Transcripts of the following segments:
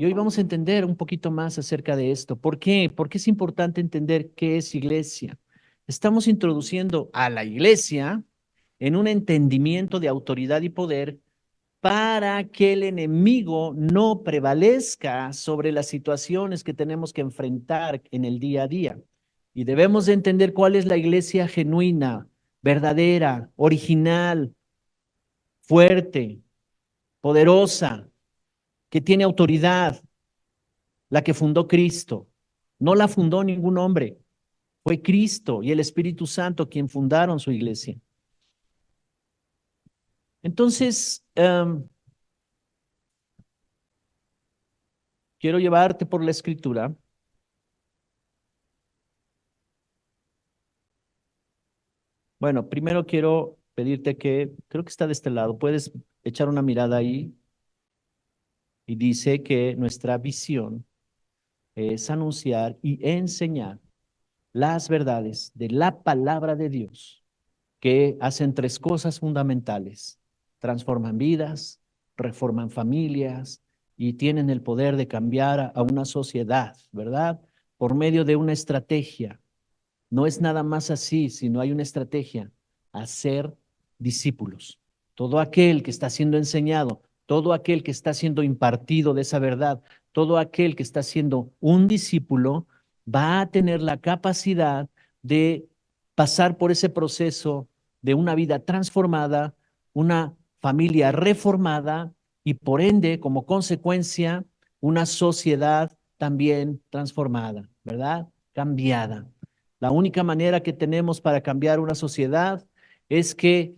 Y hoy vamos a entender un poquito más acerca de esto. ¿Por qué? Porque es importante entender qué es iglesia. Estamos introduciendo a la iglesia en un entendimiento de autoridad y poder para que el enemigo no prevalezca sobre las situaciones que tenemos que enfrentar en el día a día. Y debemos de entender cuál es la iglesia genuina, verdadera, original, fuerte, poderosa, que tiene autoridad, la que fundó Cristo. No la fundó ningún hombre, fue Cristo y el Espíritu Santo quien fundaron su iglesia. Entonces, quiero llevarte por la escritura. Bueno, primero quiero pedirte que, creo que está de este lado, puedes echar una mirada ahí y dice que nuestra visión es anunciar y enseñar las verdades de la palabra de Dios, que hacen tres cosas fundamentales: transforman vidas, reforman familias y tienen el poder de cambiar a una sociedad, ¿verdad? Por medio de una estrategia. No es nada más así, sino hay una estrategia: hacer discípulos. Todo aquel que está siendo enseñado, todo aquel que está siendo impartido de esa verdad, todo aquel que está siendo un discípulo, va a tener la capacidad de pasar por ese proceso de una vida transformada, una familia reformada y por ende, como consecuencia, una sociedad también transformada, ¿verdad? Cambiada. La única manera que tenemos para cambiar una sociedad es que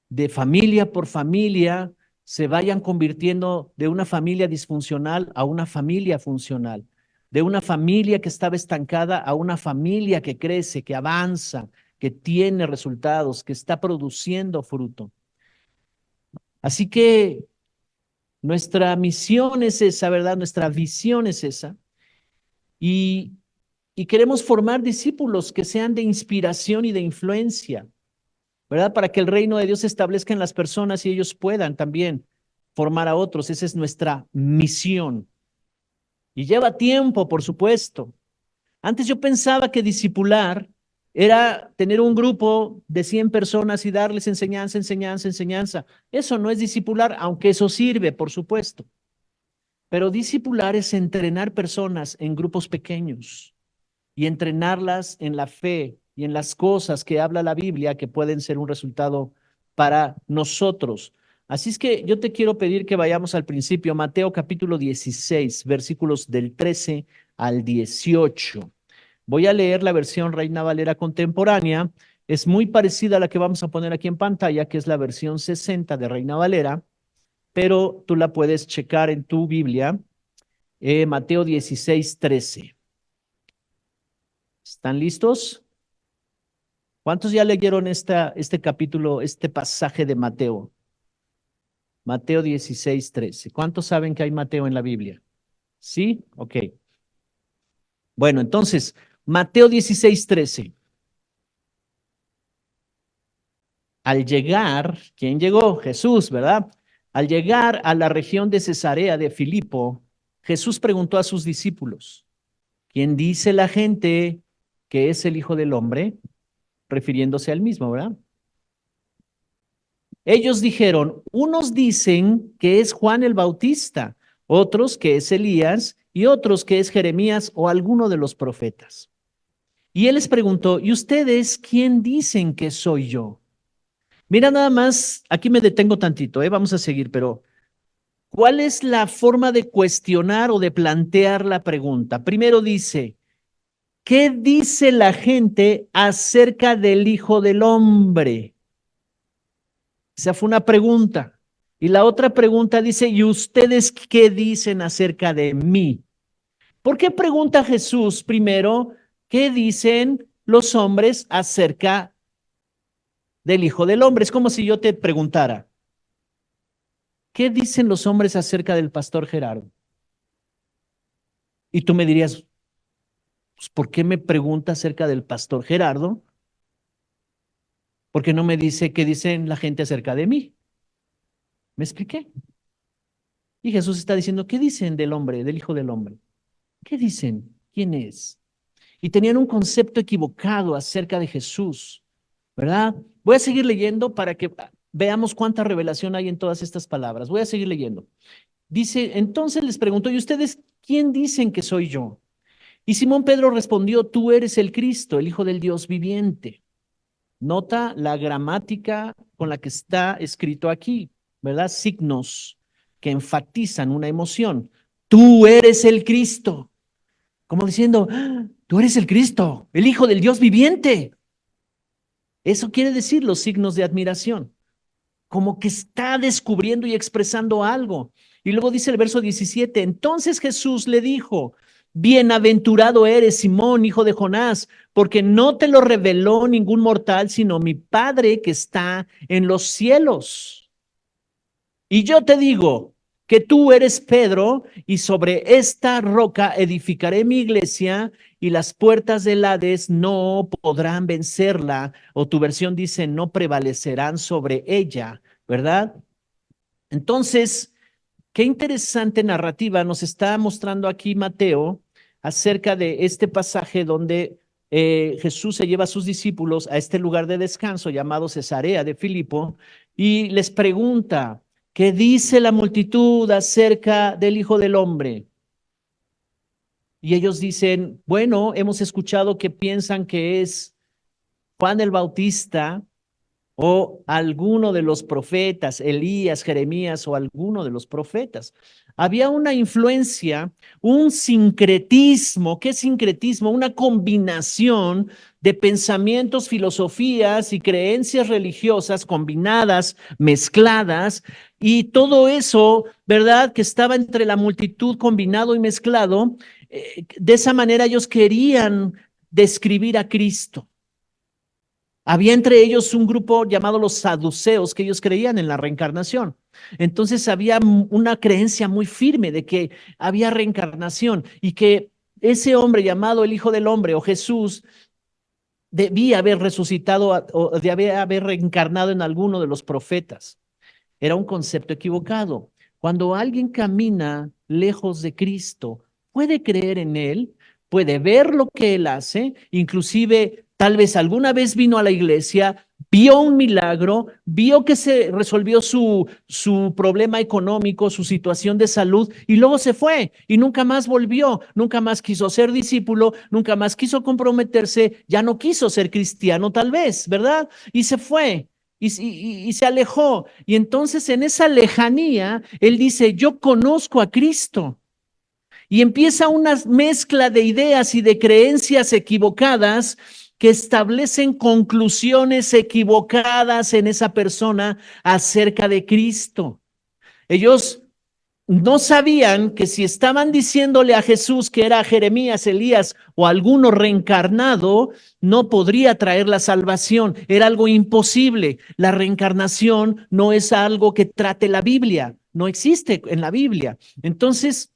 de familia por familia se vayan convirtiendo de una familia disfuncional a una familia funcional, de una familia que estaba estancada a una familia que crece, que avanza, que tiene resultados, que está produciendo fruto. Así que nuestra misión es esa, ¿verdad? Nuestra visión es esa. Y, y queremos formar discípulos que sean de inspiración y de influencia, ¿verdad? Para que el reino de Dios se establezca en las personas y ellos puedan también formar a otros. Esa es nuestra misión. Y lleva tiempo, por supuesto. Antes yo pensaba que discipular era tener un grupo de 100 personas y darles enseñanza, enseñanza, enseñanza. Eso no es discipular, aunque eso sirve, por supuesto. Pero discipular es entrenar personas en grupos pequeños y entrenarlas en la fe y en las cosas que habla la Biblia que pueden ser un resultado para nosotros. Así es que yo te quiero pedir que vayamos al principio, Mateo capítulo 16, versículos del 13 al 18. Voy a leer la versión Reina Valera contemporánea. Es muy parecida a la que vamos a poner aquí en pantalla, que es la versión 60 de Reina Valera, pero tú la puedes checar en tu Biblia. Mateo 16, 13. ¿Están listos? ¿Cuántos ya leyeron este capítulo, este pasaje de Mateo? Mateo 16, 13. ¿Cuántos saben que hay Mateo en la Biblia? ¿Sí? Ok. Bueno, entonces, Mateo 16, 13. Al llegar, ¿quién llegó? Jesús, ¿verdad? Al llegar a la región de Cesarea de Filipo, Jesús preguntó a sus discípulos: ¿quién dice la gente que es el Hijo del Hombre? Refiriéndose al mismo, ¿verdad? Ellos dijeron: unos dicen que es Juan el Bautista, otros que es Elías y otros que es Jeremías o alguno de los profetas. Y él les preguntó: ¿y ustedes quién dicen que soy yo? Mira, nada más, aquí me detengo tantito, vamos a seguir, pero ¿cuál es la forma de cuestionar o de plantear la pregunta? Primero dice: ¿qué dice la gente acerca del Hijo del Hombre? Esa fue una pregunta. Y la otra pregunta dice: ¿y ustedes qué dicen acerca de mí? ¿Por qué pregunta Jesús primero qué dicen los hombres acerca del Hijo del Hombre? Es como si yo te preguntara: ¿qué dicen los hombres acerca del pastor Gerardo? Y tú me dirías: pues, ¿por qué me pregunta acerca del pastor Gerardo? ¿Por qué no me dice qué dicen la gente acerca de mí? ¿Me expliqué? Y Jesús está diciendo, ¿qué dicen del hombre, del Hijo del Hombre? ¿Qué dicen? ¿Quién es? Y tenían un concepto equivocado acerca de Jesús, ¿verdad? Voy a seguir leyendo para que veamos cuánta revelación hay en todas estas palabras. Voy a seguir leyendo. Dice, entonces les preguntó, ¿y ustedes quién dicen que soy yo? Y Simón Pedro respondió, tú eres el Cristo, el Hijo del Dios viviente. Nota la gramática con la que está escrito aquí, ¿verdad? Signos que enfatizan una emoción. Tú eres el Cristo. Como diciendo, "Ah, tú eres el Cristo, el Hijo del Dios viviente". Eso quiere decir los signos de admiración, como que está descubriendo y expresando algo. Y luego dice el verso 17, entonces Jesús le dijo, bienaventurado eres, Simón, hijo de Jonás, porque no te lo reveló ningún mortal, sino mi Padre que está en los cielos. Y yo te digo que tú eres Pedro, y sobre esta roca edificaré mi iglesia, y las puertas del Hades no podrán vencerla, o tu versión dice, no prevalecerán sobre ella, ¿verdad? Entonces, qué interesante narrativa nos está mostrando aquí Mateo acerca de este pasaje donde Jesús se lleva a sus discípulos a este lugar de descanso llamado Cesarea de Filipo y les pregunta, ¿qué dice la multitud acerca del Hijo del Hombre? Y ellos dicen, bueno, hemos escuchado que piensan que es Juan el Bautista o alguno de los profetas, Elías, Jeremías o alguno de los profetas. Había una influencia, un sincretismo. ¿Qué sincretismo? Una combinación de pensamientos, filosofías y creencias religiosas combinadas, mezcladas, y todo eso, ¿verdad? Que estaba entre la multitud combinado y mezclado. De esa manera ellos querían describir a Cristo. Había entre ellos un grupo llamado los saduceos, que ellos creían en la reencarnación. Entonces había una creencia muy firme de que había reencarnación y que ese hombre llamado el Hijo del Hombre o Jesús debía haber resucitado o debía haber reencarnado en alguno de los profetas. Era un concepto equivocado. Cuando alguien camina lejos de Cristo, puede creer en Él, puede ver lo que Él hace, inclusive tal vez alguna vez vino a la iglesia, vio un milagro, vio que se resolvió su problema económico, su situación de salud, y luego se fue y nunca más volvió, nunca más quiso ser discípulo, nunca más quiso comprometerse, ya no quiso ser cristiano tal vez, ¿verdad? Y se fue. Y se alejó. Y entonces en esa lejanía, él dice, yo conozco a Cristo. Y empieza una mezcla de ideas y de creencias equivocadas que establecen conclusiones equivocadas en esa persona acerca de Cristo. Ellos no sabían que si estaban diciéndole a Jesús que era Jeremías, Elías o alguno reencarnado, no podría traer la salvación. Era algo imposible. La reencarnación no es algo que trate la Biblia. No existe en la Biblia. Entonces,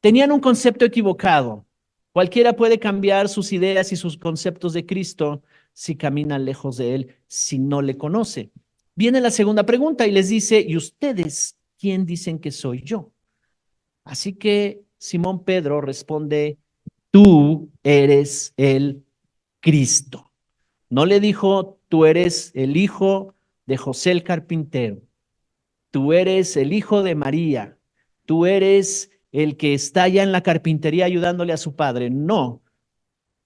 tenían un concepto equivocado. Cualquiera puede cambiar sus ideas y sus conceptos de Cristo si camina lejos de Él, si no le conoce. Viene la segunda pregunta y les dice, ¿y ustedes quién dicen que soy yo? Así que Simón Pedro responde, tú eres el Cristo. No le dijo, tú eres el hijo de José el carpintero, tú eres el hijo de María, tú eres el que está allá en la carpintería ayudándole a su padre. No,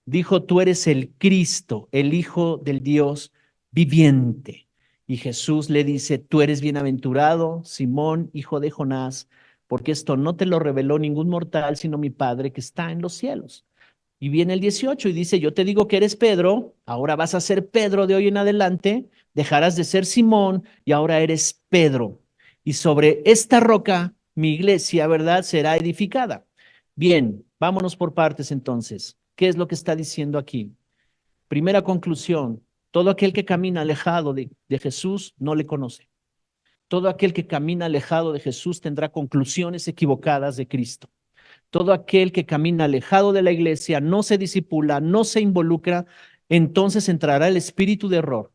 dijo, tú eres el Cristo, el Hijo del Dios viviente. Y Jesús le dice, tú eres bienaventurado, Simón, hijo de Jonás, porque esto no te lo reveló ningún mortal, sino mi Padre que está en los cielos. Y viene el 18 y dice, yo te digo que eres Pedro, ahora vas a ser Pedro de hoy en adelante, dejarás de ser Simón y ahora eres Pedro. Y sobre esta roca, mi iglesia, ¿verdad?, será edificada. Bien, vámonos por partes entonces. ¿Qué es lo que está diciendo aquí? Primera conclusión, todo aquel que camina alejado de Jesús no le conoce. Todo aquel que camina alejado de Jesús tendrá conclusiones equivocadas de Cristo. Todo aquel que camina alejado de la iglesia, no se disipula, no se involucra, entonces entrará el espíritu de error.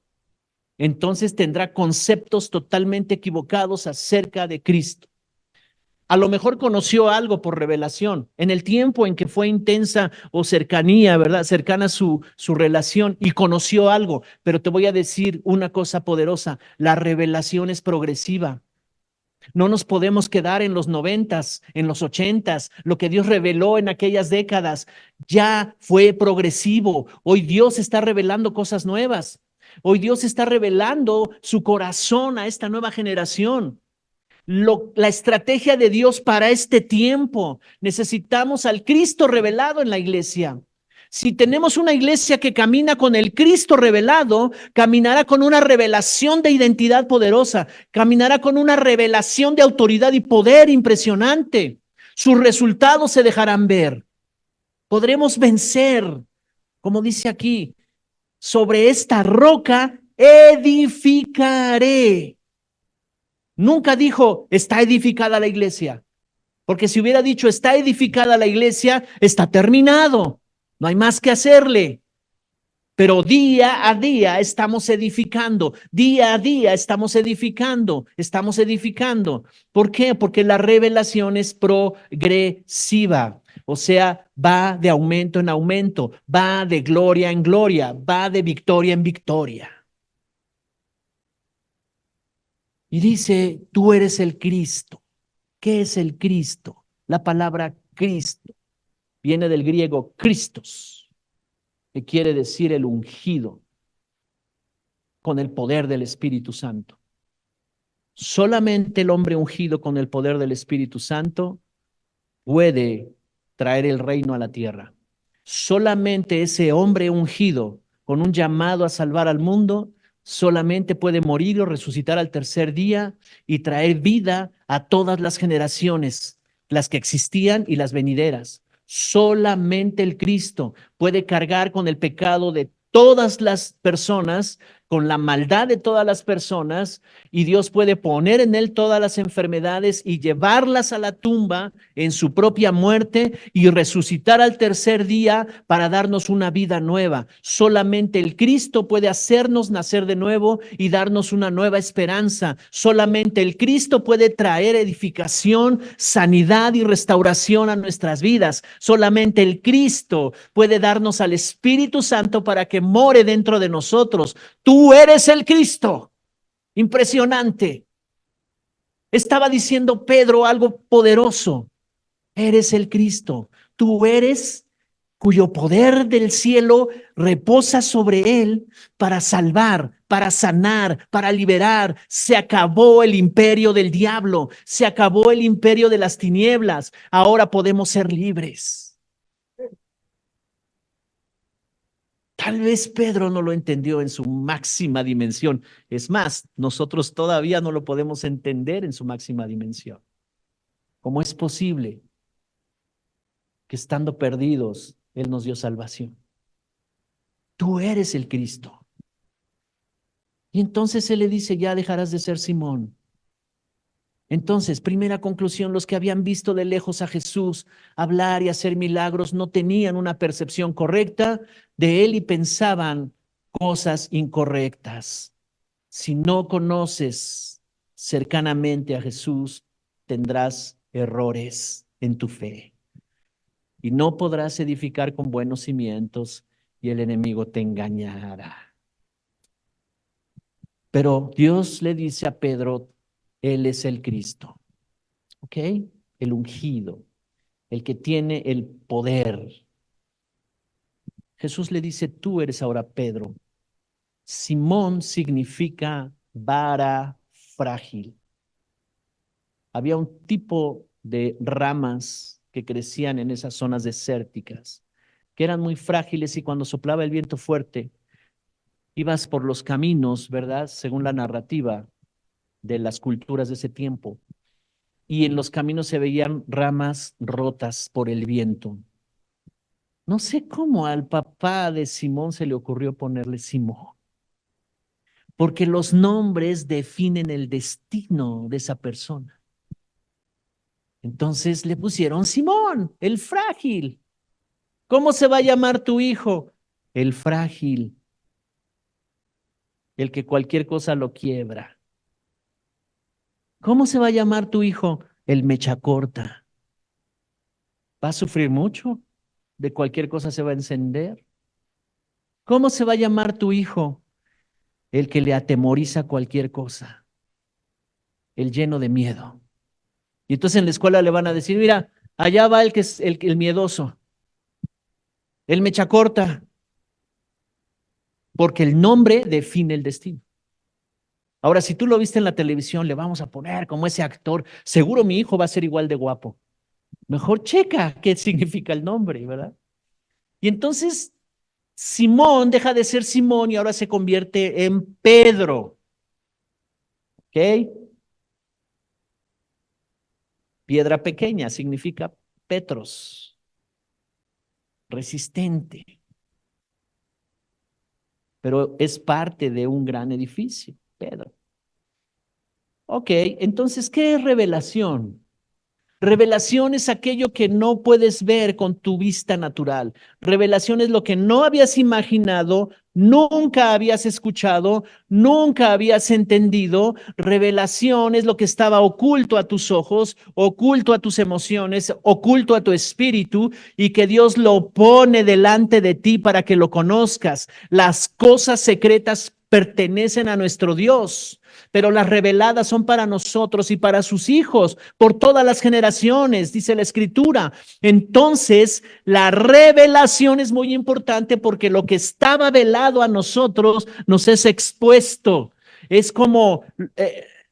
Entonces tendrá conceptos totalmente equivocados acerca de Cristo. A lo mejor conoció algo por revelación, en el tiempo en que fue intensa o cercanía, ¿verdad? Cercana su relación y conoció algo. Pero te voy a decir una cosa poderosa, la revelación es progresiva. No nos podemos quedar en los 90s, en los 80s, lo que Dios reveló en aquellas décadas ya fue progresivo. Hoy Dios está revelando cosas nuevas. Hoy Dios está revelando su corazón a esta nueva generación. La estrategia de Dios para este tiempo. Necesitamos al Cristo revelado en la iglesia. Si tenemos una iglesia que camina con el Cristo revelado, caminará con una revelación de identidad poderosa, caminará con una revelación de autoridad y poder impresionante. Sus resultados se dejarán ver. Podremos vencer, como dice aquí, sobre esta roca edificaré. Nunca dijo, está edificada la iglesia, porque si hubiera dicho, está edificada la iglesia, está terminado, no hay más que hacerle. Pero día a día estamos edificando, día a día estamos edificando, estamos edificando. ¿Por qué? Porque la revelación es progresiva, o sea, va de aumento en aumento, va de gloria en gloria, va de victoria en victoria. Y dice, tú eres el Cristo. ¿Qué es el Cristo? La palabra Cristo viene del griego Christos, que quiere decir el ungido, con el poder del Espíritu Santo. Solamente el hombre ungido con el poder del Espíritu Santo puede traer el reino a la tierra. Solamente ese hombre ungido con un llamado a salvar al mundo solamente puede morir o resucitar al tercer día y traer vida a todas las generaciones, las que existían y las venideras. Solamente el Cristo puede cargar con el pecado de todas las personas, con la maldad de todas las personas, y Dios puede poner en él todas las enfermedades y llevarlas a la tumba en su propia muerte y resucitar al tercer día para darnos una vida nueva. Solamente el Cristo puede hacernos nacer de nuevo y darnos una nueva esperanza. Solamente el Cristo puede traer edificación, sanidad y restauración a nuestras vidas. Solamente el Cristo puede darnos al Espíritu Santo para que more dentro de nosotros. Tú eres el Cristo. Impresionante. Estaba diciendo Pedro algo poderoso. Eres el Cristo. Tú eres cuyo poder del cielo reposa sobre él para salvar, para sanar, para liberar. Se acabó el imperio del diablo, se acabó el imperio de las tinieblas. Ahora podemos ser libres. Tal vez Pedro no lo entendió en su máxima dimensión. Es más, nosotros todavía no lo podemos entender en su máxima dimensión. ¿Cómo es posible que estando perdidos, Él nos dio salvación? Tú eres el Cristo. Y entonces Él le dice, ya dejarás de ser Simón. Entonces, primera conclusión, los que habían visto de lejos a Jesús hablar y hacer milagros no tenían una percepción correcta de Él y pensaban cosas incorrectas. Si no conoces cercanamente a Jesús, tendrás errores en tu fe y no podrás edificar con buenos cimientos y el enemigo te engañará. Pero Dios le dice a Pedro, Él es el Cristo, ¿ok? El ungido, el que tiene el poder. Jesús le dice, tú eres ahora Pedro. Simón significa vara frágil. Había un tipo de ramas que crecían en esas zonas desérticas, que eran muy frágiles y cuando soplaba el viento fuerte, ibas por los caminos, ¿verdad? Según la narrativa de las culturas de ese tiempo. Y en los caminos se veían ramas rotas por el viento. No sé cómo al papá de Simón se le ocurrió ponerle Simón, porque los nombres definen el destino de esa persona. Entonces le pusieron Simón, el frágil. ¿Cómo se va a llamar tu hijo? El frágil, el que cualquier cosa lo quiebra. ¿Cómo se va a llamar tu hijo? el mecha corta. Va a sufrir mucho, de cualquier cosa se va a encender. ¿Cómo se va a llamar tu hijo? El que le atemoriza cualquier cosa, el lleno de miedo. Y entonces en la escuela le van a decir, mira, allá va el que es el miedoso, el mecha corta, porque el nombre define el destino. Ahora, si tú lo viste en la televisión, le vamos a poner como ese actor, seguro mi hijo va a ser igual de guapo. Mejor checa qué significa el nombre, ¿verdad? Y entonces Simón deja de ser Simón y ahora se convierte en Pedro. ¿Ok? Piedra pequeña significa Petros, resistente, pero es parte de un gran edificio, Pedro. Ok, entonces, ¿qué es revelación? Revelación es aquello que no puedes ver con tu vista natural. Revelación es lo que no habías imaginado, nunca habías escuchado, nunca habías entendido. Revelación es lo que estaba oculto a tus ojos, oculto a tus emociones, oculto a tu espíritu y que Dios lo pone delante de ti para que lo conozcas. Las cosas secretas pertenecen a nuestro Dios, pero las reveladas son para nosotros y para sus hijos por todas las generaciones, dice la Escritura. Entonces, la revelación es muy importante porque lo que estaba velado a nosotros nos es expuesto. Es como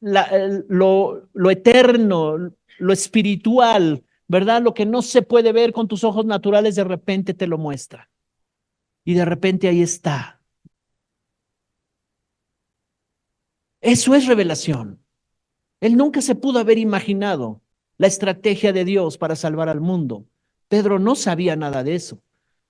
lo eterno, lo espiritual, ¿verdad? Lo que no se puede ver con tus ojos naturales, de repente te lo muestra. Y de repente ahí está. Eso es revelación. Él nunca se pudo haber imaginado la estrategia de Dios para salvar al mundo. Pedro no sabía nada de eso.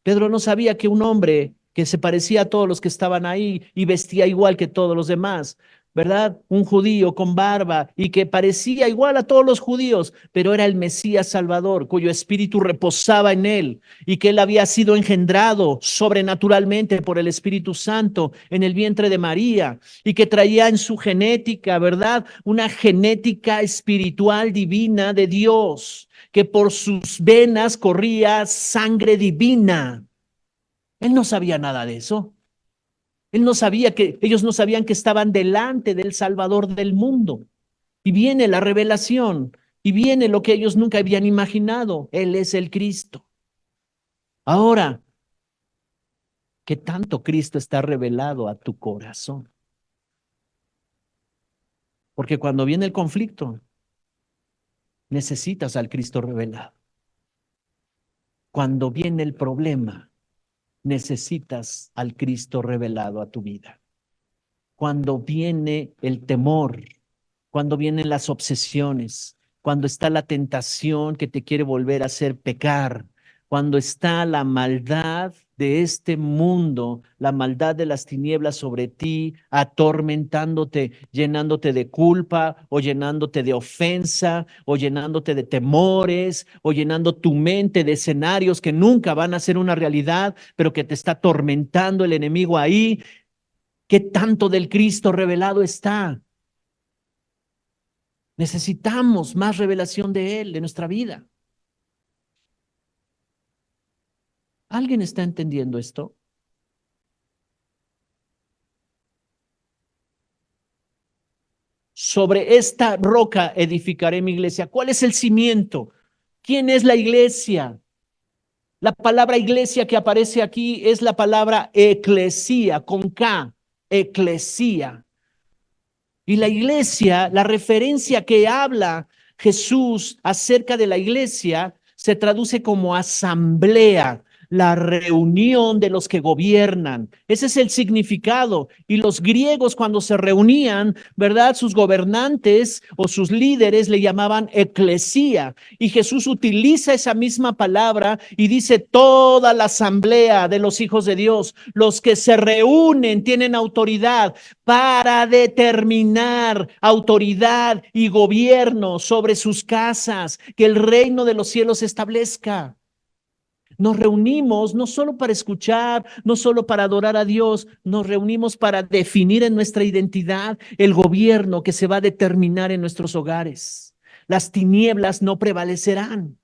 Pedro no sabía que un hombre que se parecía a todos los que estaban ahí y vestía igual que todos los demás, ¿verdad? Un judío con barba y que parecía igual a todos los judíos, pero era el Mesías Salvador, cuyo espíritu reposaba en él y que él había sido engendrado sobrenaturalmente por el Espíritu Santo en el vientre de María y que traía en su genética, ¿verdad? Una genética espiritual divina de Dios, que por sus venas corría sangre divina. Él no sabía nada de eso. Él no sabía que, ellos no sabían que estaban delante del Salvador del mundo. Y viene la revelación, y viene lo que ellos nunca habían imaginado. Él es el Cristo. Ahora, ¿qué tanto Cristo está revelado a tu corazón? Porque cuando viene el conflicto, necesitas al Cristo revelado. Cuando viene el problema, necesitas al Cristo revelado a tu vida. Cuando viene el temor, cuando vienen las obsesiones, cuando está la tentación que te quiere volver a hacer pecar, cuando está la maldad de este mundo, la maldad de las tinieblas sobre ti, atormentándote, llenándote de culpa o llenándote de ofensa o llenándote de temores o llenando tu mente de escenarios que nunca van a ser una realidad, pero que te está atormentando el enemigo ahí. ¿Qué tanto del Cristo revelado está? Necesitamos más revelación de Él, de nuestra vida. ¿Alguien está entendiendo esto? Sobre esta roca edificaré mi iglesia. ¿Cuál es el cimiento? ¿Quién es la iglesia? La palabra iglesia que aparece aquí es la palabra eclesía, con K, eclesía. Y la iglesia, la referencia que habla Jesús acerca de la iglesia, se traduce como asamblea, la reunión de los que gobiernan. Ese es el significado. Y los griegos cuando se reunían, ¿verdad? Sus gobernantes o sus líderes le llamaban eclesía. Y Jesús utiliza esa misma palabra y dice toda la asamblea de los hijos de Dios, los que se reúnen, tienen autoridad para determinar autoridad y gobierno sobre sus casas, que el reino de los cielos se establezca. Nos reunimos no solo para escuchar, no solo para adorar a Dios, nos reunimos para definir en nuestra identidad el gobierno que se va a determinar en nuestros hogares. Las tinieblas no prevalecerán.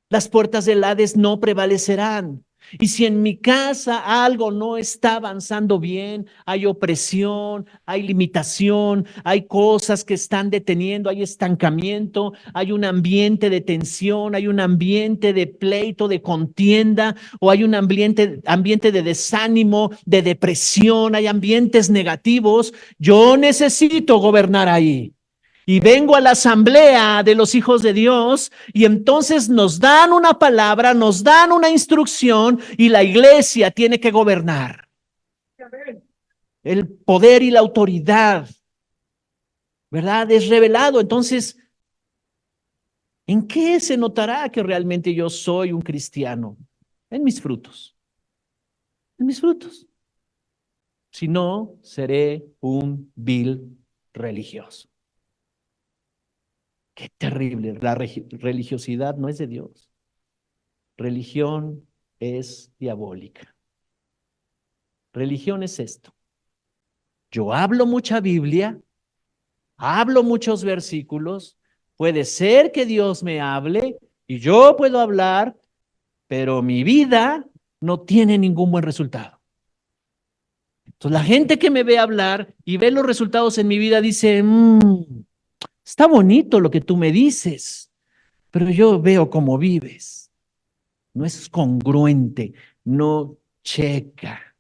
Las puertas del Hades no prevalecerán. Y si en mi casa algo no está avanzando bien, hay opresión, hay limitación, hay cosas que están deteniendo, hay estancamiento, hay un ambiente de tensión, hay un ambiente de pleito, de contienda, o hay un ambiente de desánimo, de depresión, hay ambientes negativos, yo necesito gobernar ahí. Y vengo a la asamblea de los hijos de Dios y entonces nos dan una palabra, nos dan una instrucción y la iglesia tiene que gobernar. El poder y la autoridad, ¿verdad? Es revelado. Entonces, ¿en qué se notará que realmente yo soy un cristiano? En mis frutos. En mis frutos. Si no, seré un vil religioso. Qué terrible. La religiosidad no es de Dios. Religión es diabólica. Religión es esto. Yo hablo mucha Biblia, hablo muchos versículos, puede ser que Dios me hable y yo puedo hablar, pero mi vida no tiene ningún buen resultado. Entonces la gente que me ve hablar y ve los resultados en mi vida dice, está bonito lo que tú me dices, pero yo veo cómo vives. No es congruente, no checa.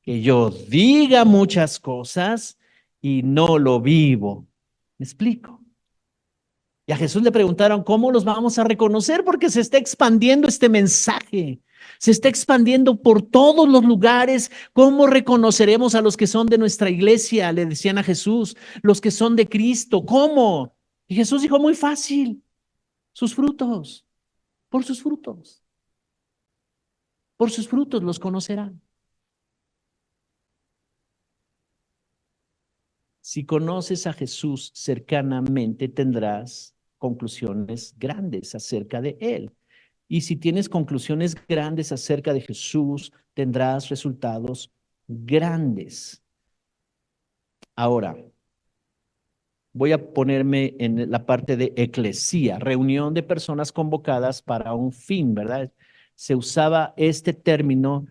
Que yo diga muchas cosas y no lo vivo. ¿Me explico? Y a Jesús le preguntaron, ¿cómo los vamos a reconocer? Porque se está expandiendo este mensaje. Se está expandiendo por todos los lugares. ¿Cómo reconoceremos a los que son de nuestra iglesia? Le decían a Jesús, los que son de Cristo. ¿Cómo? Y Jesús dijo, muy fácil, sus frutos, por sus frutos. Por sus frutos los conocerán. Si conoces a Jesús cercanamente, tendrás conclusiones grandes acerca de Él. Y si tienes conclusiones grandes acerca de Jesús, tendrás resultados grandes. Ahora, voy a ponerme en la parte de eclesía, reunión de personas convocadas para un fin, ¿verdad? Se usaba este término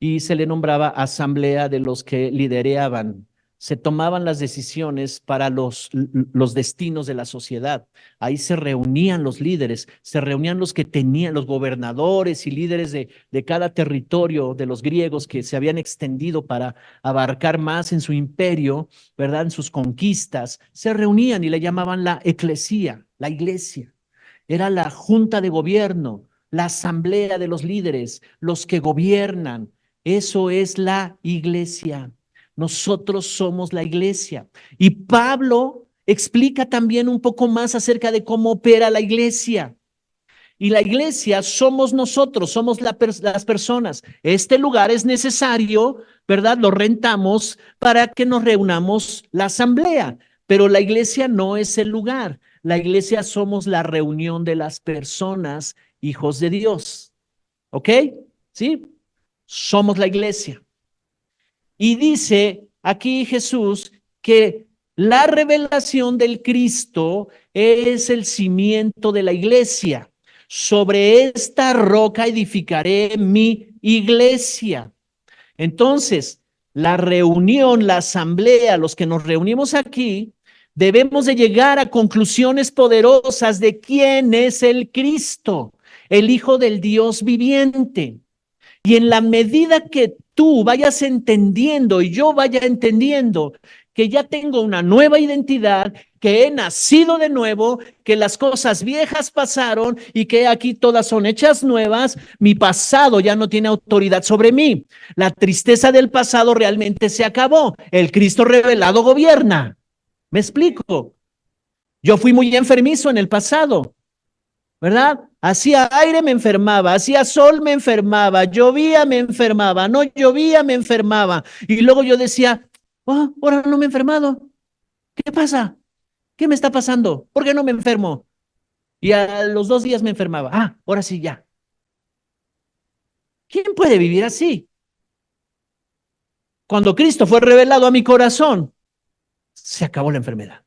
y se le nombraba asamblea de los que lideraban. Se tomaban las decisiones para los destinos de la sociedad. Ahí se reunían los líderes, se reunían los que tenían, los gobernadores y líderes de cada territorio de los griegos que se habían extendido para abarcar más en su imperio, ¿verdad? En sus conquistas. Se reunían y le llamaban la eclesía, la iglesia. Era la junta de gobierno, la asamblea de los líderes, los que gobiernan. Eso es la iglesia. Nosotros somos la iglesia. Y Pablo explica también un poco más acerca de cómo opera la iglesia. Y la iglesia somos nosotros, somos las personas. Este lugar es necesario, ¿verdad? Lo rentamos para que nos reunamos la asamblea, pero la iglesia no es el lugar. La iglesia somos la reunión de las personas, hijos de Dios. ¿Ok? ¿Sí? Somos la iglesia. Y dice aquí Jesús que la revelación del Cristo es el cimiento de la iglesia. Sobre esta roca edificaré mi iglesia. Entonces, la reunión, la asamblea, los que nos reunimos aquí, debemos de llegar a conclusiones poderosas de quién es el Cristo, el Hijo del Dios viviente. Y en la medida que tú vayas entendiendo y yo vaya entendiendo que ya tengo una nueva identidad, que he nacido de nuevo, que las cosas viejas pasaron y que aquí todas son hechas nuevas, mi pasado ya no tiene autoridad sobre mí. La tristeza del pasado realmente se acabó. El Cristo revelado gobierna. ¿Me explico? Yo fui muy enfermizo en el pasado, ¿verdad? Hacía aire, me enfermaba, hacía sol, me enfermaba, llovía, me enfermaba, no llovía, me enfermaba. Y luego yo decía, oh, ahora no me he enfermado. ¿Qué pasa? ¿Qué me está pasando? ¿Por qué no me enfermo? Y a los 2 días me enfermaba. Ah, ahora sí, ya. ¿Quién puede vivir así? Cuando Cristo fue revelado a mi corazón, se acabó la enfermedad.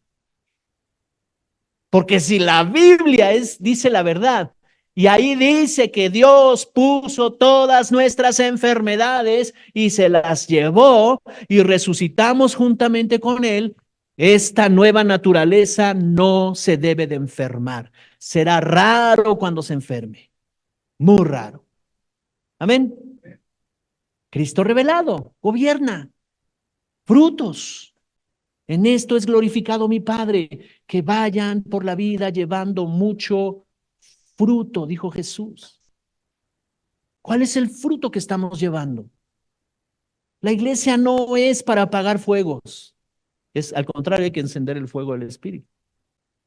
Porque si la Biblia dice la verdad, y ahí dice que Dios puso todas nuestras enfermedades y se las llevó y resucitamos juntamente con Él, esta nueva naturaleza no se debe de enfermar. Será raro cuando se enferme, muy raro. Amén. Cristo revelado, gobierna, frutos. En esto es glorificado mi Padre, que vayan por la vida llevando mucho fruto, dijo Jesús. ¿Cuál es el fruto que estamos llevando? La iglesia no es para apagar fuegos, es al contrario, hay que encender el fuego del Espíritu.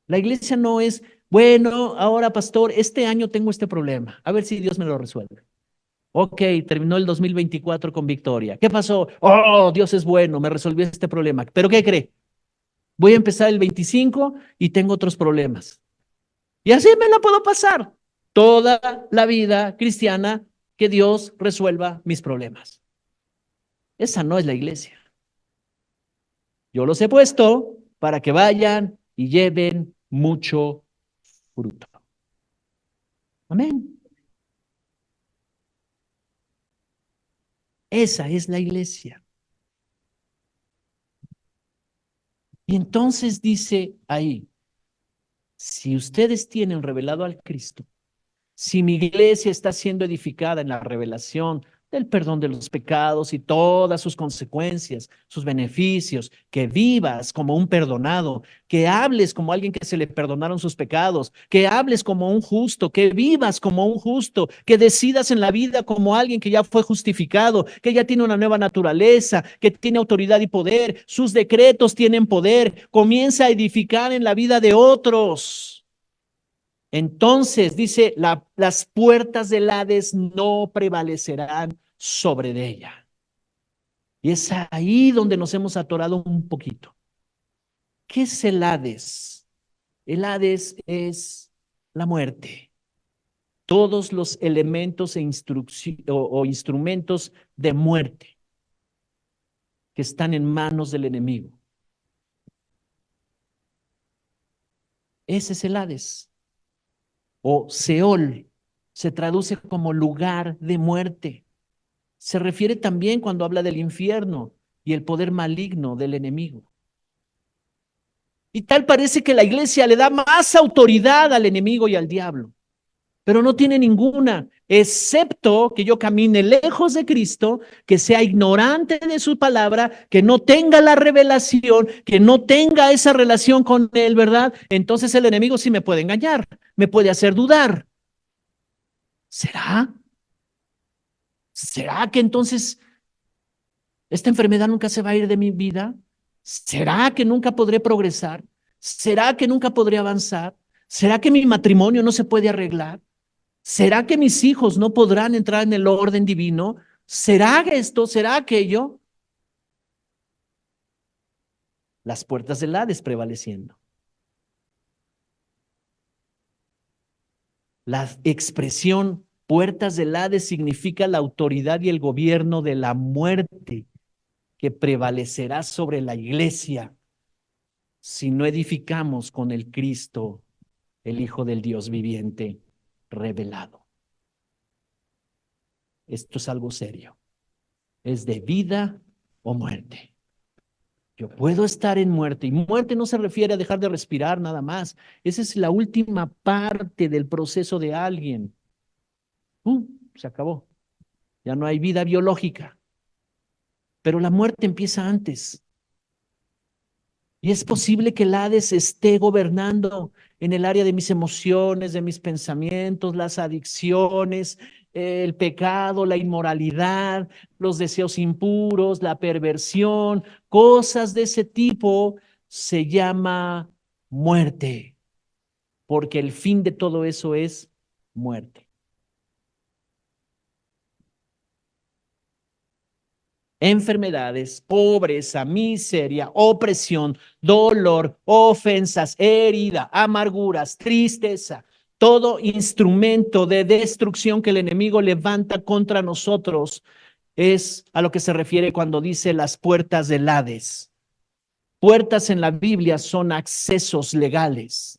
La iglesia no es, bueno, ahora pastor, este año tengo este problema, a ver si Dios me lo resuelve. Ok, terminó el 2024 con victoria. ¿Qué pasó? Oh, Dios es bueno, me resolvió este problema. ¿Pero qué cree? Voy a empezar el 25 y tengo otros problemas. Y así me la puedo pasar toda la vida cristiana, que Dios resuelva mis problemas. Esa no es la iglesia. Yo los he puesto para que vayan y lleven mucho fruto. Amén. Esa es la iglesia. Y entonces dice ahí, si ustedes tienen revelado al Cristo, si mi iglesia está siendo edificada en la revelación del perdón de los pecados y todas sus consecuencias, sus beneficios, que vivas como un perdonado, que hables como alguien que se le perdonaron sus pecados, que hables como un justo, que vivas como un justo, que decidas en la vida como alguien que ya fue justificado, que ya tiene una nueva naturaleza, que tiene autoridad y poder, sus decretos tienen poder, comienza a edificar en la vida de otros. Entonces dice, las puertas del Hades no prevalecerán sobre de ella. Y es ahí donde nos hemos atorado un poquito. ¿Qué es el Hades? El Hades es la muerte. Todos los elementos o instrumentos de muerte que están en manos del enemigo. Ese es el Hades. O Seol, se traduce como lugar de muerte. Se refiere también cuando habla del infierno y el poder maligno del enemigo. Y tal parece que la iglesia le da más autoridad al enemigo y al diablo, pero no tiene ninguna, excepto que yo camine lejos de Cristo, que sea ignorante de su palabra, que no tenga la revelación, que no tenga esa relación con Él, ¿verdad? Entonces el enemigo sí me puede engañar, me puede hacer dudar. ¿Será? ¿Será que entonces esta enfermedad nunca se va a ir de mi vida? ¿Será que nunca podré progresar? ¿Será que nunca podré avanzar? ¿Será que mi matrimonio no se puede arreglar? ¿Será que mis hijos no podrán entrar en el orden divino? ¿Será esto? ¿Será aquello? Las puertas del Hades prevaleciendo. La expresión puertas del Hades significa la autoridad y el gobierno de la muerte que prevalecerá sobre la iglesia si no edificamos con el Cristo, el Hijo del Dios viviente, revelado. Esto es algo serio. Es de vida o muerte. Yo puedo estar en muerte, y muerte no se refiere a dejar de respirar nada más. Esa es la última parte del proceso de alguien. Se acabó. Ya no hay vida biológica. Pero la muerte empieza antes. Y es posible que el Hades esté gobernando en el área de mis emociones, de mis pensamientos, las adicciones, el pecado, la inmoralidad, los deseos impuros, la perversión, cosas de ese tipo. Se llama muerte, porque el fin de todo eso es muerte. Enfermedades, pobreza, miseria, opresión, dolor, ofensas, herida, amarguras, tristeza, todo instrumento de destrucción que el enemigo levanta contra nosotros es a lo que se refiere cuando dice las puertas del Hades. Puertas en la Biblia son accesos legales.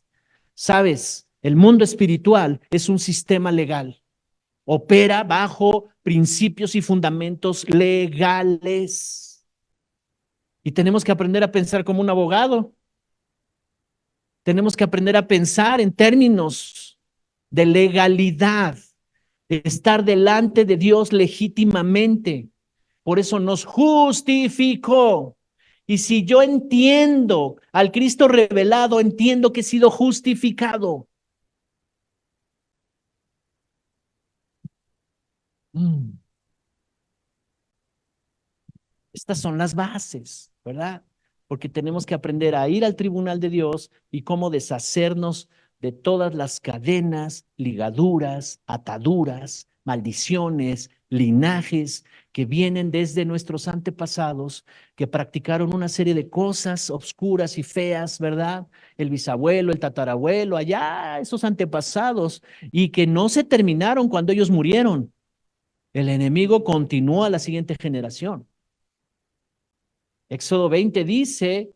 Sabes, el mundo espiritual es un sistema legal. Opera bajo principios y fundamentos legales. Y tenemos que aprender a pensar como un abogado. Tenemos que aprender a pensar en términos de legalidad, de estar delante de Dios legítimamente. Por eso nos justificó. Y si yo entiendo al Cristo revelado, entiendo que he sido justificado. Mm. Estas son las bases, ¿verdad? Porque tenemos que aprender a ir al tribunal de Dios y cómo deshacernos de todas las cadenas, ligaduras, ataduras, maldiciones, linajes que vienen desde nuestros antepasados, que practicaron una serie de cosas obscuras y feas, ¿verdad? El bisabuelo, el tatarabuelo, allá, esos antepasados, y que no se terminaron cuando ellos murieron. El enemigo continuó a la siguiente generación. Éxodo 20 dice,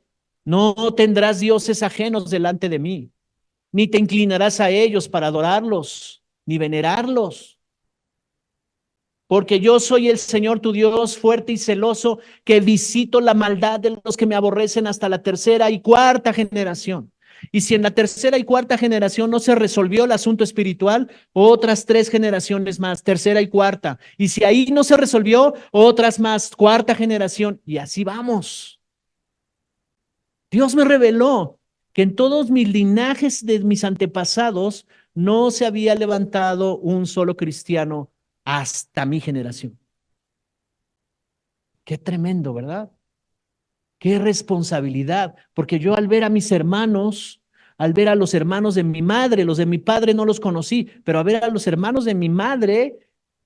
no tendrás dioses ajenos delante de mí, ni te inclinarás a ellos para adorarlos, ni venerarlos, porque yo soy el Señor tu Dios, fuerte y celoso, que visito la maldad de los que me aborrecen hasta la tercera y cuarta generación. Y si en la tercera y cuarta generación no se resolvió el asunto espiritual, otras 3 generaciones más, tercera y cuarta. Y si ahí no se resolvió, otras más, cuarta generación. Y así vamos. Dios me reveló que en todos mis linajes de mis antepasados no se había levantado un solo cristiano hasta mi generación. Qué tremendo, ¿verdad? Qué responsabilidad, porque yo al ver a mis hermanos, al ver a los hermanos de mi madre, los de mi padre no los conocí, pero a ver a los hermanos de mi madre,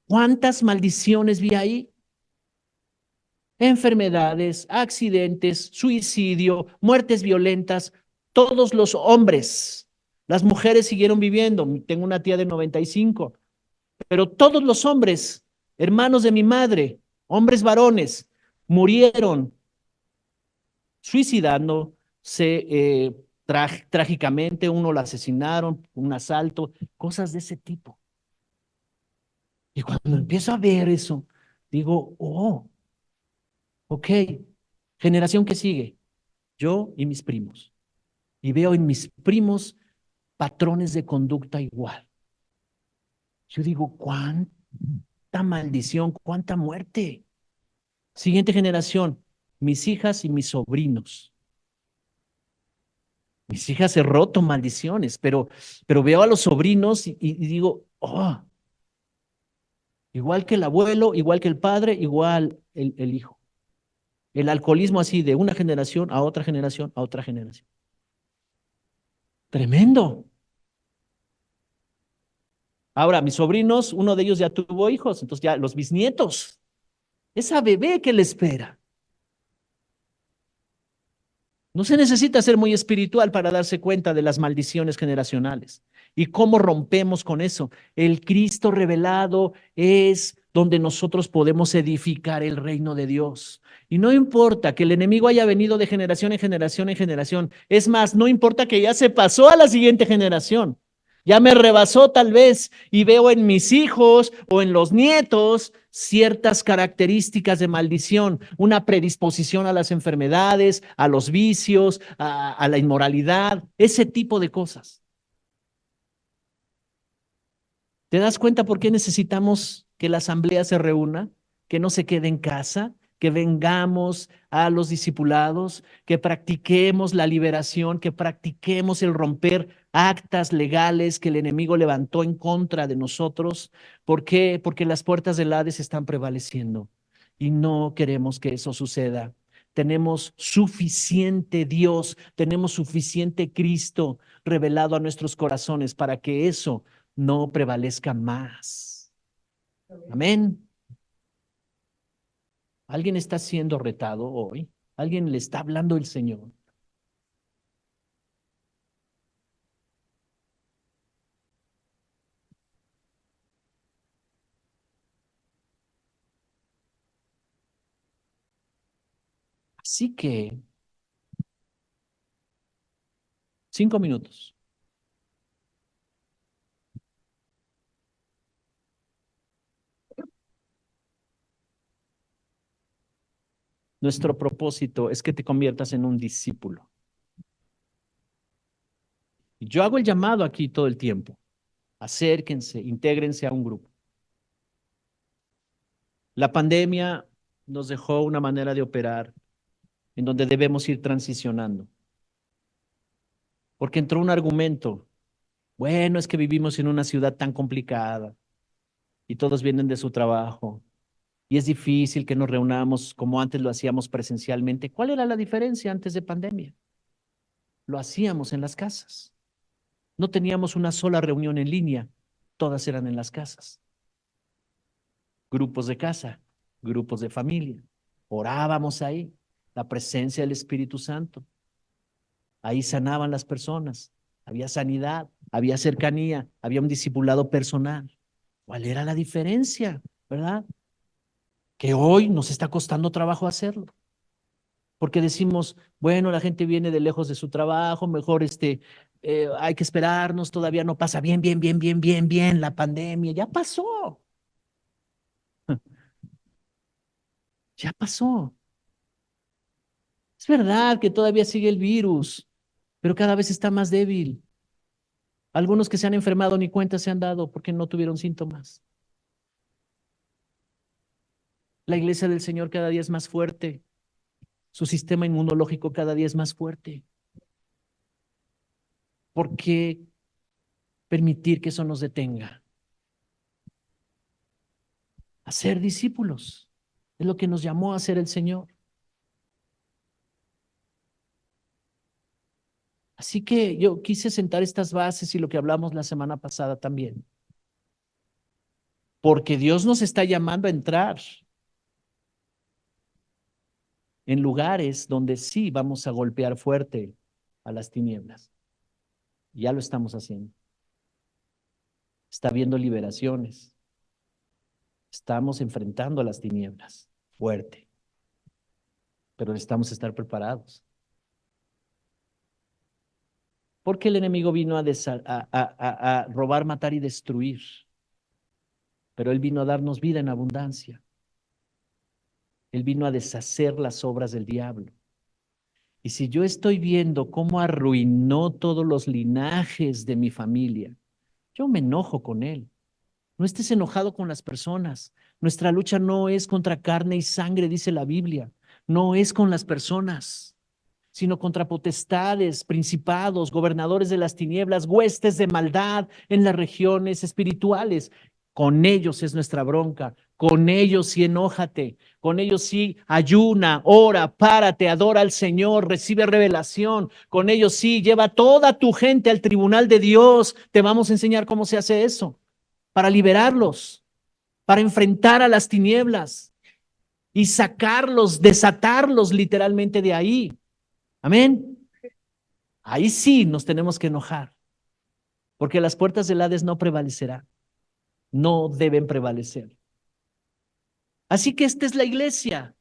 ¿cuántas maldiciones vi ahí? Enfermedades, accidentes, suicidio, muertes violentas, todos los hombres. Las mujeres siguieron viviendo, tengo una tía de 95, pero todos los hombres, hermanos de mi madre, hombres varones, murieron suicidándose trágicamente, uno lo asesinaron, un asalto, cosas de ese tipo. Y cuando empiezo a ver eso, digo, oh, ok, generación que sigue, yo y mis primos. Y veo en mis primos patrones de conducta igual. Yo digo, cuánta maldición, cuánta muerte. Siguiente generación, mis hijas y mis sobrinos. Mis hijas he roto maldiciones, pero veo a los sobrinos y digo, oh, igual que el abuelo, igual que el padre, igual el hijo. El alcoholismo así de una generación a otra generación a otra generación. Tremendo. Ahora, mis sobrinos, uno de ellos ya tuvo hijos, entonces ya los bisnietos, esa bebé que le espera. No se necesita ser muy espiritual para darse cuenta de las maldiciones generacionales y cómo rompemos con eso. El Cristo revelado es donde nosotros podemos edificar el reino de Dios. Y no importa que el enemigo haya venido de generación en generación en generación. Es más, no importa que ya se pasó a la siguiente generación. Ya me rebasó tal vez y veo en mis hijos o en los nietos ciertas características de maldición, una predisposición a las enfermedades, a los vicios, a la inmoralidad, ese tipo de cosas. ¿Te das cuenta por qué necesitamos que la asamblea se reúna, que no se quede en casa, que vengamos a los discipulados, que practiquemos la liberación, que practiquemos el romper actas legales que el enemigo levantó en contra de nosotros? ¿Por qué? Porque las puertas del Hades están prevaleciendo y no queremos que eso suceda. Tenemos suficiente Dios, tenemos suficiente Cristo revelado a nuestros corazones para que eso no prevalezca más. Amén. ¿Alguien está siendo retado hoy? ¿Alguien le está hablando el Señor? Así que, 5 minutos. Nuestro propósito es que te conviertas en un discípulo. Y yo hago el llamado aquí todo el tiempo. Acérquense, intégrense a un grupo. La pandemia nos dejó una manera de operar en donde debemos ir transicionando. Porque entró un argumento. Bueno, es que vivimos en una ciudad tan complicada y todos vienen de su trabajo y es difícil que nos reunamos como antes lo hacíamos presencialmente. ¿Cuál era la diferencia antes de pandemia? Lo hacíamos en las casas. No teníamos una sola reunión en línea, todas eran en las casas. Grupos de casa, grupos de familia. Orábamos ahí, la presencia del Espíritu Santo. Ahí sanaban las personas, había sanidad, había cercanía, había un discipulado personal. ¿Cuál era la diferencia? ¿Verdad? Que hoy nos está costando trabajo hacerlo. Porque decimos, bueno, la gente viene de lejos de su trabajo, mejor hay que esperarnos, todavía no pasa bien la pandemia, ya pasó, ya pasó. Es verdad que todavía sigue el virus, pero cada vez está más débil. Algunos que se han enfermado ni cuenta se han dado porque no tuvieron síntomas. La iglesia del Señor cada día es más fuerte, su sistema inmunológico cada día es más fuerte. ¿Por qué permitir que eso nos detenga? A ser discípulos es lo que nos llamó a ser el Señor. Así que yo quise sentar estas bases y lo que hablamos la semana pasada también. Porque Dios nos está llamando a entrar en lugares donde sí vamos a golpear fuerte a las tinieblas. Ya lo estamos haciendo. Está habiendo liberaciones. Estamos enfrentando a las tinieblas fuerte. Pero necesitamos estar preparados. Porque el enemigo vino a robar, matar y destruir. Pero Él vino a darnos vida en abundancia. Él vino a deshacer las obras del diablo. Y si yo estoy viendo cómo arruinó todos los linajes de mi familia, yo me enojo con él. No estés enojado con las personas. Nuestra lucha no es contra carne y sangre, dice la Biblia. No es con las personas, sino contra potestades, principados, gobernadores de las tinieblas, huestes de maldad en las regiones espirituales. Con ellos es nuestra bronca, con ellos sí enójate, con ellos sí ayuna, ora, párate, adora al Señor, recibe revelación, con ellos sí lleva toda tu gente al tribunal de Dios. Te vamos a enseñar cómo se hace eso, para liberarlos, para enfrentar a las tinieblas y sacarlos, desatarlos literalmente de ahí. Amén. Ahí sí nos tenemos que enojar, porque las puertas del Hades no prevalecerán, no deben prevalecer. Así que esta es la iglesia.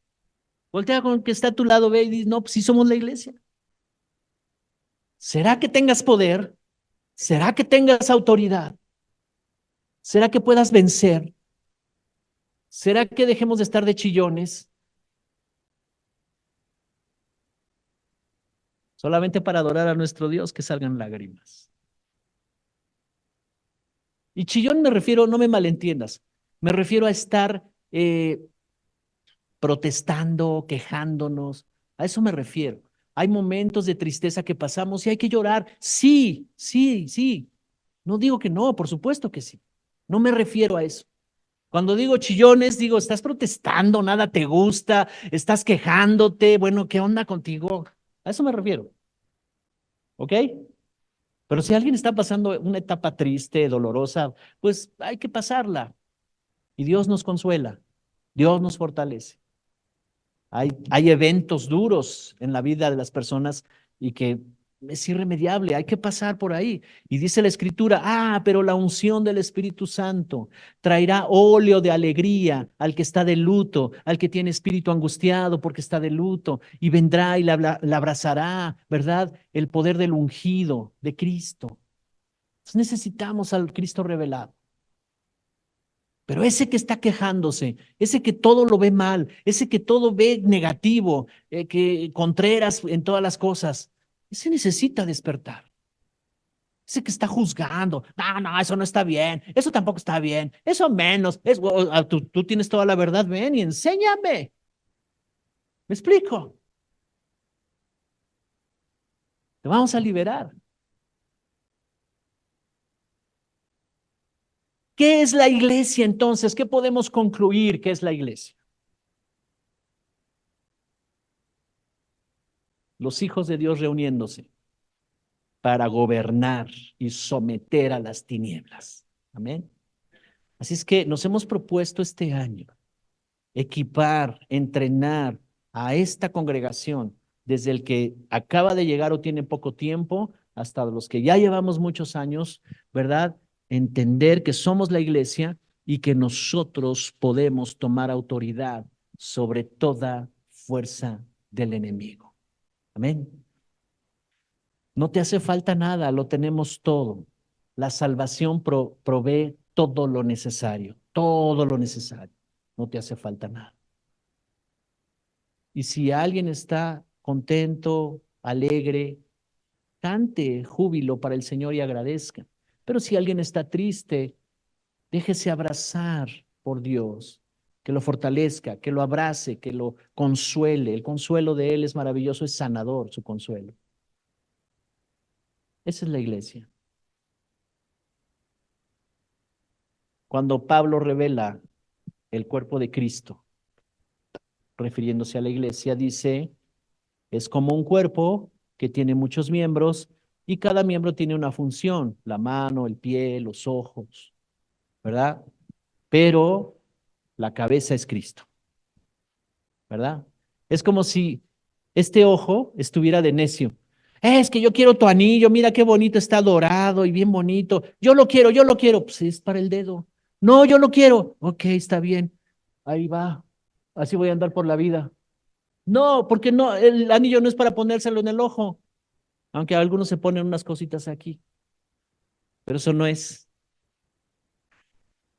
Voltea con el que está a tu lado, ve y dice, no, pues sí somos la iglesia. ¿Será que tengas poder? ¿Será que tengas autoridad? ¿Será que puedas vencer? ¿Será que dejemos de estar de chillones solamente para adorar a nuestro Dios, que salgan lágrimas? Y chillón me refiero, no me malentiendas, me refiero a estar protestando, quejándonos. A eso me refiero. Hay momentos de tristeza que pasamos y hay que llorar. Sí, sí, sí. No digo que no, por supuesto que sí. No me refiero a eso. Cuando digo chillones, digo, estás protestando, nada te gusta, estás quejándote. Bueno, ¿qué onda contigo? A eso me refiero. ¿Ok? Pero si alguien está pasando una etapa triste, dolorosa, pues hay que pasarla. Y Dios nos consuela, Dios nos fortalece. Hay eventos duros en la vida de las personas y que es irremediable, hay que pasar por ahí. Y dice la Escritura, pero la unción del Espíritu Santo traerá óleo de alegría al que está de luto, al que tiene espíritu angustiado porque está de luto, y vendrá y la abrazará, ¿verdad? El poder del ungido de Cristo. Entonces necesitamos al Cristo revelado. Pero ese que está quejándose, ese que todo lo ve mal, ese que todo ve negativo, que contreras en todas las cosas, ese necesita despertar. Ese que está juzgando, no, eso no está bien, eso tampoco está bien, eso menos, tú tienes toda la verdad, ven y enséñame. ¿Me explico? Te vamos a liberar. ¿Qué es la iglesia entonces? ¿Qué podemos concluir que es la iglesia? Los hijos de Dios reuniéndose para gobernar y someter a las tinieblas. Amén. Así es que nos hemos propuesto este año equipar, entrenar a esta congregación, desde el que acaba de llegar o tiene poco tiempo, hasta los que ya llevamos muchos años, ¿verdad? Entender que somos la iglesia y que nosotros podemos tomar autoridad sobre toda fuerza del enemigo. Amén. No te hace falta nada, lo tenemos todo. La salvación provee todo lo necesario, todo lo necesario. No te hace falta nada. Y si alguien está contento, alegre, cante júbilo para el Señor y agradezca. Pero si alguien está triste, déjese abrazar por Dios, que lo fortalezca, que lo abrace, que lo consuele. El consuelo de Él es maravilloso, es sanador su consuelo. Esa es la iglesia. Cuando Pablo revela el cuerpo de Cristo, refiriéndose a la iglesia, dice, es como un cuerpo que tiene muchos miembros y cada miembro tiene una función, la mano, el pie, los ojos, ¿verdad? Pero la cabeza es Cristo, ¿verdad? Es como si este ojo estuviera de necio. Es que yo quiero tu anillo, mira qué bonito está dorado y bien bonito. Yo lo quiero. Pues es para el dedo. No, yo lo quiero. Ok, está bien. Ahí va. Así voy a andar por la vida. No, porque no, el anillo no es para ponérselo en el ojo, aunque algunos se ponen unas cositas aquí, pero eso no es.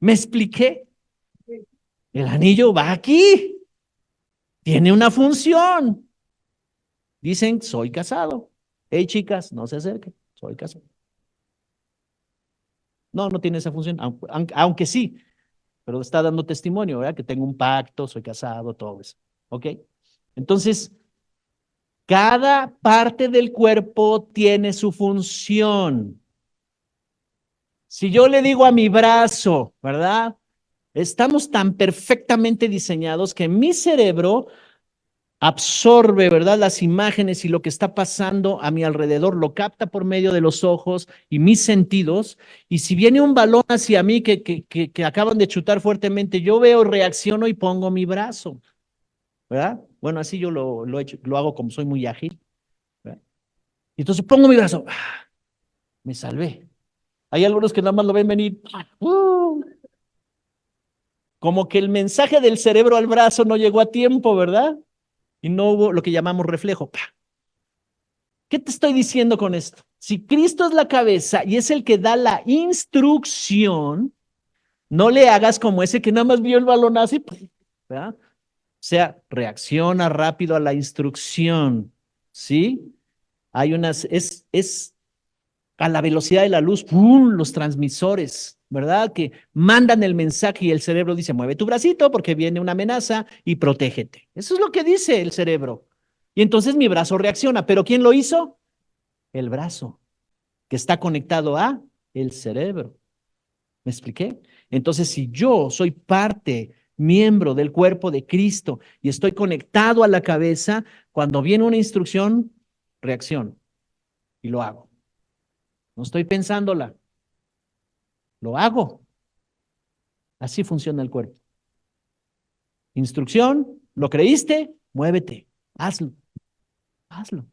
¿Me expliqué? El anillo va aquí, tiene una función. Dicen, soy casado. Hey, chicas, no se acerquen, soy casado. No, no tiene esa función, aunque sí, pero está dando testimonio, ¿verdad? Que tengo un pacto, soy casado, todo eso. ¿Ok? Entonces, cada parte del cuerpo tiene su función. Si yo le digo a mi brazo, ¿verdad? Estamos tan perfectamente diseñados que mi cerebro absorbe, ¿verdad? Las imágenes y lo que está pasando a mi alrededor, lo capta por medio de los ojos y mis sentidos. Y si viene un balón hacia mí que acaban de chutar fuertemente, yo veo, reacciono y pongo mi brazo, ¿verdad? Bueno, así yo lo he hecho, lo hago como soy muy ágil, ¿verdad? Y entonces pongo mi brazo, me salvé. Hay algunos que nada más lo ven venir, como que el mensaje del cerebro al brazo no llegó a tiempo, ¿verdad? Y no hubo lo que llamamos reflejo. ¿Qué te estoy diciendo con esto? Si Cristo es la cabeza y es el que da la instrucción, no le hagas como ese que nada más vio el balonazo y, ¿verdad? O sea, reacciona rápido a la instrucción, ¿sí? Hay unas, es a la velocidad de la luz, ¡pum! Los transmisores, ¿verdad? Que mandan el mensaje y el cerebro dice, mueve tu bracito porque viene una amenaza y protégete. Eso es lo que dice el cerebro. Y entonces mi brazo reacciona. ¿Pero quién lo hizo? El brazo, que está conectado a el cerebro. ¿Me expliqué? Entonces, si yo soy parte, miembro del cuerpo de Cristo y estoy conectado a la cabeza, cuando viene una instrucción, reacciono y lo hago. No estoy pensándola, lo hago. Así funciona el cuerpo. Instrucción, ¿lo creíste? Muévete, hazlo, hazlo.